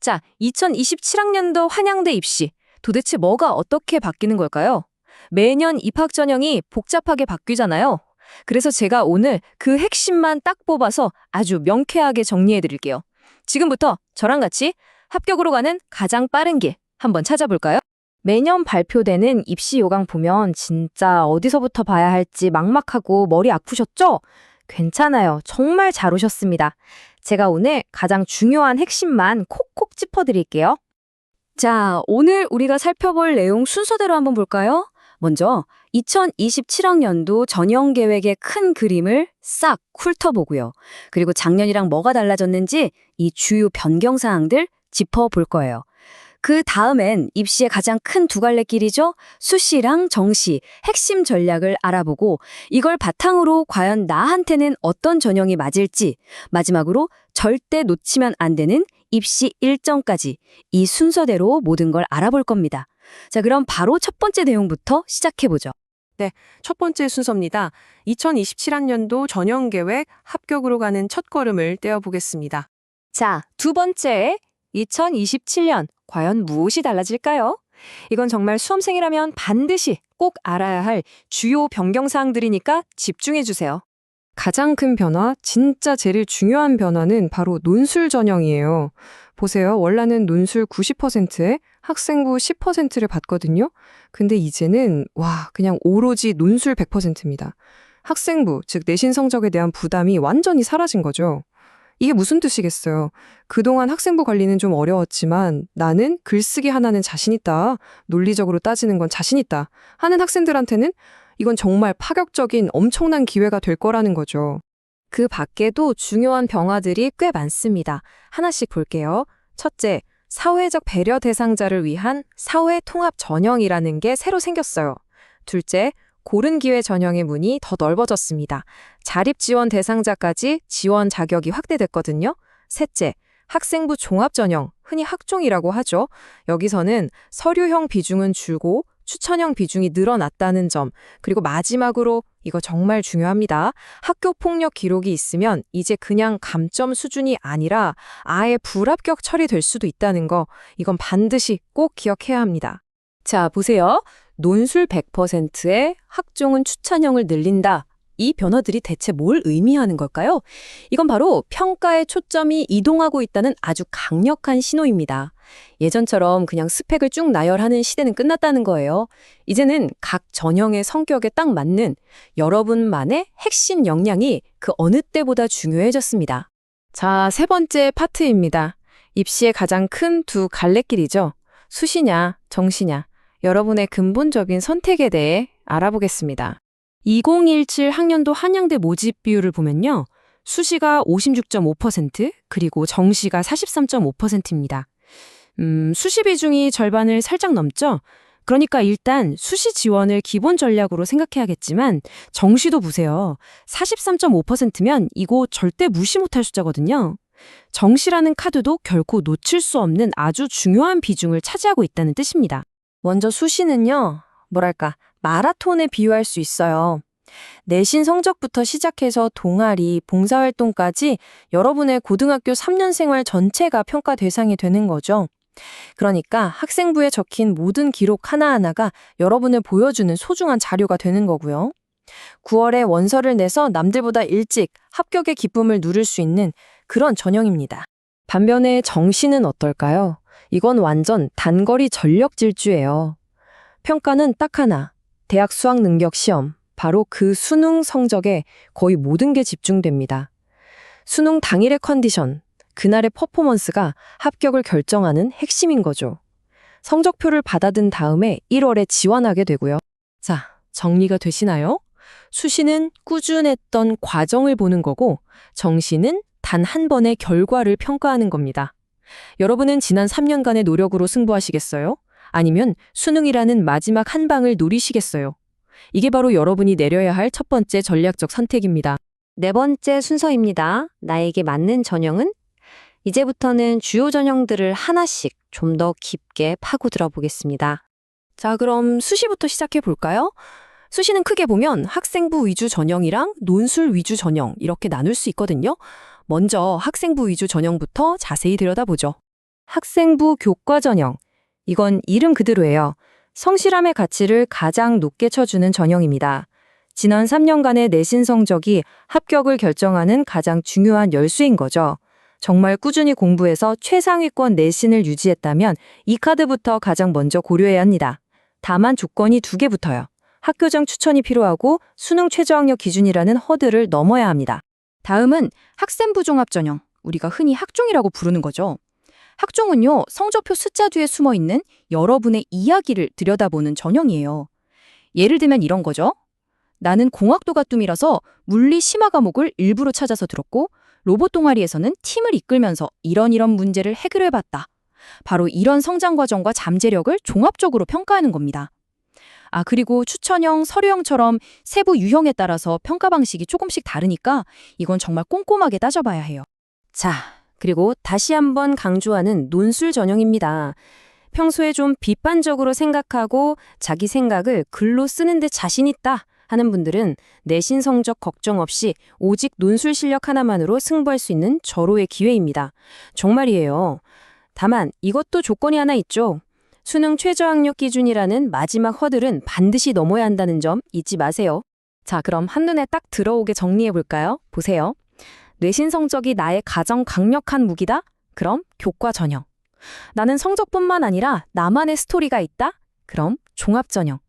자, 2027학년도 한양대 입시. 도대체 뭐가 어떻게 바뀌는 걸까요? 매년 입학 전형이 복잡하게 바뀌잖아요. 그래서 제가 오늘 그 핵심만 딱 뽑아서 아주 명쾌하게 정리해 드릴게요. 지금부터 저랑 같이 합격으로 가는 가장 빠른 길 한번 찾아볼까요? 매년 발표되는 입시 요강 보면 진짜 어디서부터 봐야 할지 막막하고 머리 아프셨죠? 괜찮아요. 정말 잘 오셨습니다. 제가 오늘 가장 중요한 핵심만 콕콕 짚어드릴게요. 자, 오늘 우리가 살펴볼 내용 순서대로 한번 볼까요? 먼저 2027학년도 전형 계획의 큰 그림을 싹 훑어보고요. 그리고 작년이랑 뭐가 달라졌는지 이 주요 변경 사항들 짚어볼 거예요. 그 다음엔 입시의 가장 큰 두 갈래 길이죠. 수시랑 정시, 핵심 전략을 알아보고 이걸 바탕으로 과연 나한테는 어떤 전형이 맞을지, 마지막으로 절대 놓치면 안 되는 입시 일정까지 이 순서대로 모든 걸 알아볼 겁니다. 자, 그럼 바로 첫 번째 내용부터 시작해보죠. 네, 첫 번째 순서입니다. 2027학년도 전형 계획 합격으로 가는 첫걸음을 떼어보겠습니다. 자, 두 번째, 2027년 과연 무엇이 달라질까요? 이건 정말 수험생이라면 반드시 꼭 알아야 할 주요 변경 사항들이니까 집중해 주세요. 가장 큰 변화, 진짜 제일 중요한 변화는 바로 논술 전형이에요. 보세요. 원래는 논술 90%에 학생부 10%를 받거든요. 근데 이제는 그냥 오로지 논술 100%입니다. 학생부, 즉 내신 성적에 대한 부담이 완전히 사라진 거죠. 이게 무슨 뜻이겠어요? 그동안 학생부 관리는 좀 어려웠지만 나는 글쓰기 하나는 자신 있다, 논리적으로 따지는 건 자신 있다 하는 학생들한테는 이건 정말 파격적인 엄청난 기회가 될 거라는 거죠. 그 밖에도 중요한 변화들이 꽤 많습니다. 하나씩 볼게요. 첫째, 사회적 배려 대상자를 위한 사회 통합 전형이라는 게 새로 생겼어요. 둘째, 고른 기회 전형의 문이 더 넓어졌습니다. 자립 지원 대상자까지 지원 자격이 확대됐거든요. 셋째, 학생부 종합 전형, 흔히 학종이라고 하죠. 여기서는 서류형 비중은 줄고 추천형 비중이 늘어났다는 점, 그리고 마지막으로 이거 정말 중요합니다. 학교 폭력 기록이 있으면 이제 그냥 감점 수준이 아니라 아예 불합격 처리될 수도 있다는 거, 이건 반드시 꼭 기억해야 합니다. 자, 보세요. 논술 100%에 학종은 추천형을 늘린다. 이 변화들이 대체 뭘 의미하는 걸까요? 이건 바로 평가의 초점이 이동하고 있다는 아주 강력한 신호입니다. 예전처럼 그냥 스펙을 쭉 나열하는 시대는 끝났다는 거예요. 이제는 각 전형의 성격에 딱 맞는 여러분만의 핵심 역량이 그 어느 때보다 중요해졌습니다. 자, 세 번째 파트입니다. 입시의 가장 큰 두 갈래길이죠. 수시냐, 정시냐. 여러분의 근본적인 선택에 대해 알아보겠습니다. 2017 학년도 한양대 모집 비율을 보면요. 수시가 56.5%, 그리고 정시가 43.5%입니다. 수시 비중이 절반을 살짝 넘죠? 그러니까 일단 수시 지원을 기본 전략으로 생각해야겠지만 정시도 보세요. 43.5%면 이거 절대 무시 못할 숫자거든요. 정시라는 카드도 결코 놓칠 수 없는 아주 중요한 비중을 차지하고 있다는 뜻입니다. 먼저 수시는요, 마라톤에 비유할 수 있어요. 내신 성적부터 시작해서 동아리, 봉사활동까지 여러분의 고등학교 3년 생활 전체가 평가 대상이 되는 거죠. 그러니까 학생부에 적힌 모든 기록 하나하나가 여러분을 보여주는 소중한 자료가 되는 거고요. 9월에 원서를 내서 남들보다 일찍 합격의 기쁨을 누릴 수 있는 그런 전형입니다. 반면에 정시는 어떨까요? 이건 완전 단거리 전력 질주예요. 평가는 딱 하나, 대학 수학 능력 시험, 바로 그 수능 성적에 거의 모든 게 집중됩니다. 수능 당일의 컨디션, 그날의 퍼포먼스가 합격을 결정하는 핵심인 거죠. 성적표를 받아든 다음에 1월에 지원하게 되고요. 자, 정리가 되시나요? 수시는 꾸준했던 과정을 보는 거고, 정시는 단 한 번의 결과를 평가하는 겁니다. 여러분은 지난 3년간의 노력으로 승부하시겠어요? 아니면 수능이라는 마지막 한 방을 노리시겠어요? 이게 바로 여러분이 내려야 할 첫 번째 전략적 선택입니다. 네 번째 순서입니다. 나에게 맞는 전형은? 이제부터는 주요 전형들을 하나씩 좀 더 깊게 파고들어 보겠습니다. 자, 그럼 수시부터 시작해 볼까요? 수시는 크게 보면 학생부 위주 전형이랑 논술 위주 전형 이렇게 나눌 수 있거든요. 먼저 학생부 위주 전형부터 자세히 들여다보죠. 학생부 교과 전형. 이건 이름 그대로예요. 성실함의 가치를 가장 높게 쳐주는 전형입니다. 지난 3년간의 내신 성적이 합격을 결정하는 가장 중요한 열쇠인 거죠. 정말 꾸준히 공부해서 최상위권 내신을 유지했다면 이 카드부터 가장 먼저 고려해야 합니다. 다만 조건이 2개 붙어요. 학교장 추천이 필요하고 수능 최저학력 기준이라는 허들을 넘어야 합니다. 다음은 학생부 종합 전형, 우리가 흔히 학종이라고 부르는 거죠. 학종은요, 성적표 숫자 뒤에 숨어있는 여러분의 이야기를 들여다보는 전형이에요. 예를 들면 이런 거죠. 나는 공학도가 뜸이라서 물리 심화 과목을 일부러 찾아서 들었고 로봇 동아리에서는 팀을 이끌면서 이런 문제를 해결해봤다. 바로 이런 성장 과정과 잠재력을 종합적으로 평가하는 겁니다. 그리고 추천형, 서류형처럼 세부 유형에 따라서 평가 방식이 조금씩 다르니까 이건 정말 꼼꼼하게 따져봐야 해요. 자, 그리고 다시 한번 강조하는 논술 전형입니다. 평소에 좀 비판적으로 생각하고 자기 생각을 글로 쓰는데 자신 있다 하는 분들은 내신 성적 걱정 없이 오직 논술 실력 하나만으로 승부할 수 있는 절호의 기회입니다. 정말이에요. 다만 이것도 조건이 하나 있죠. 수능 최저학력 기준이라는 마지막 허들은 반드시 넘어야 한다는 점 잊지 마세요. 자, 그럼 한눈에 딱 들어오게 정리해볼까요? 보세요. 내신 성적이 나의 가장 강력한 무기다? 그럼 교과 전형. 나는 성적뿐만 아니라 나만의 스토리가 있다? 그럼 종합 전형.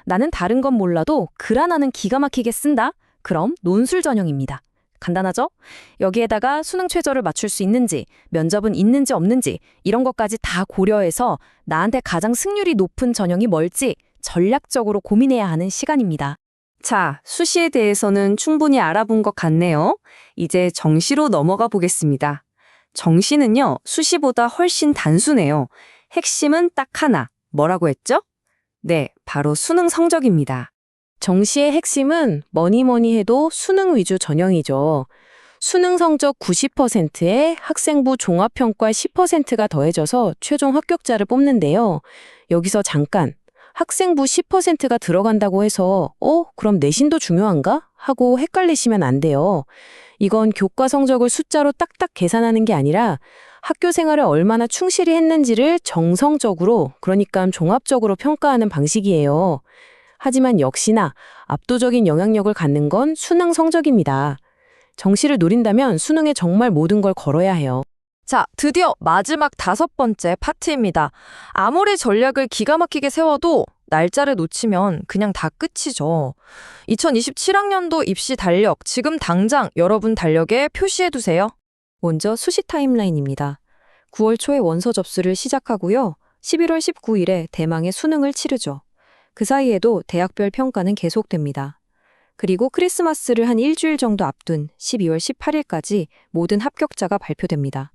나는 다른 건 몰라도 글 하나는 기가 막히게 쓴다? 그럼 논술 전형입니다. 간단하죠? 여기에다가 수능 최저를 맞출 수 있는지, 면접은 있는지 없는지 이런 것까지 다 고려해서 나한테 가장 승률이 높은 전형이 뭘지 전략적으로 고민해야 하는 시간입니다. 자, 수시에 대해서는 충분히 알아본 것 같네요. 이제 정시로 넘어가 보겠습니다. 정시는요, 수시보다 훨씬 단순해요. 핵심은 딱 하나. 뭐라고 했죠? 네, 바로 수능 성적입니다. 정시의 핵심은 뭐니 해도 수능 위주 전형이죠. 수능 성적 90%에 학생부 종합평가 10%가 더해져서 최종 합격자를 뽑는데요. 여기서 잠깐 학생부 10%가 들어간다고 해서 그럼 내신도 중요한가? 하고 헷갈리시면 안 돼요. 이건 교과 성적을 숫자로 딱딱 계산하는 게 아니라 학교 생활을 얼마나 충실히 했는지를 정성적으로, 그러니까 종합적으로 평가하는 방식이에요. 하지만 역시나 압도적인 영향력을 갖는 건 수능 성적입니다. 정시를 노린다면 수능에 정말 모든 걸 걸어야 해요. 자, 드디어 마지막 5번째 파트입니다. 아무리 전략을 기가 막히게 세워도 날짜를 놓치면 그냥 다 끝이죠. 2027학년도 입시 달력, 지금 당장 여러분 달력에 표시해두세요. 먼저 수시 타임라인입니다. 9월 초에 원서 접수를 시작하고요. 11월 19일에 대망의 수능을 치르죠. 그 사이에도 대학별 평가는 계속됩니다. 그리고 크리스마스를 한 일주일 정도 앞둔 12월 18일까지 모든 합격자가 발표됩니다.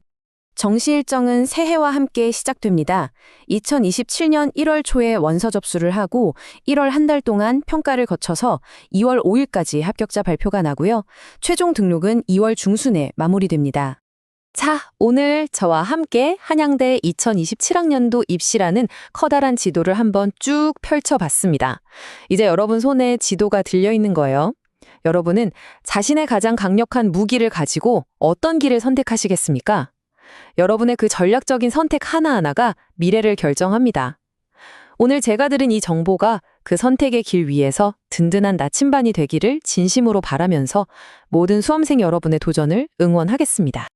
정시 일정은 새해와 함께 시작됩니다. 2027년 1월 초에 원서 접수를 하고 1월 한 달 동안 평가를 거쳐서 2월 5일까지 합격자 발표가 나고요. 최종 등록은 2월 중순에 마무리됩니다. 자, 오늘 저와 함께 한양대 2027학년도 입시라는 커다란 지도를 한번 쭉 펼쳐봤습니다. 이제 여러분 손에 지도가 들려있는 거예요. 여러분은 자신의 가장 강력한 무기를 가지고 어떤 길을 선택하시겠습니까? 여러분의 그 전략적인 선택 하나하나가 미래를 결정합니다. 오늘 제가 들은 이 정보가 그 선택의 길 위에서 든든한 나침반이 되기를 진심으로 바라면서 모든 수험생 여러분의 도전을 응원하겠습니다.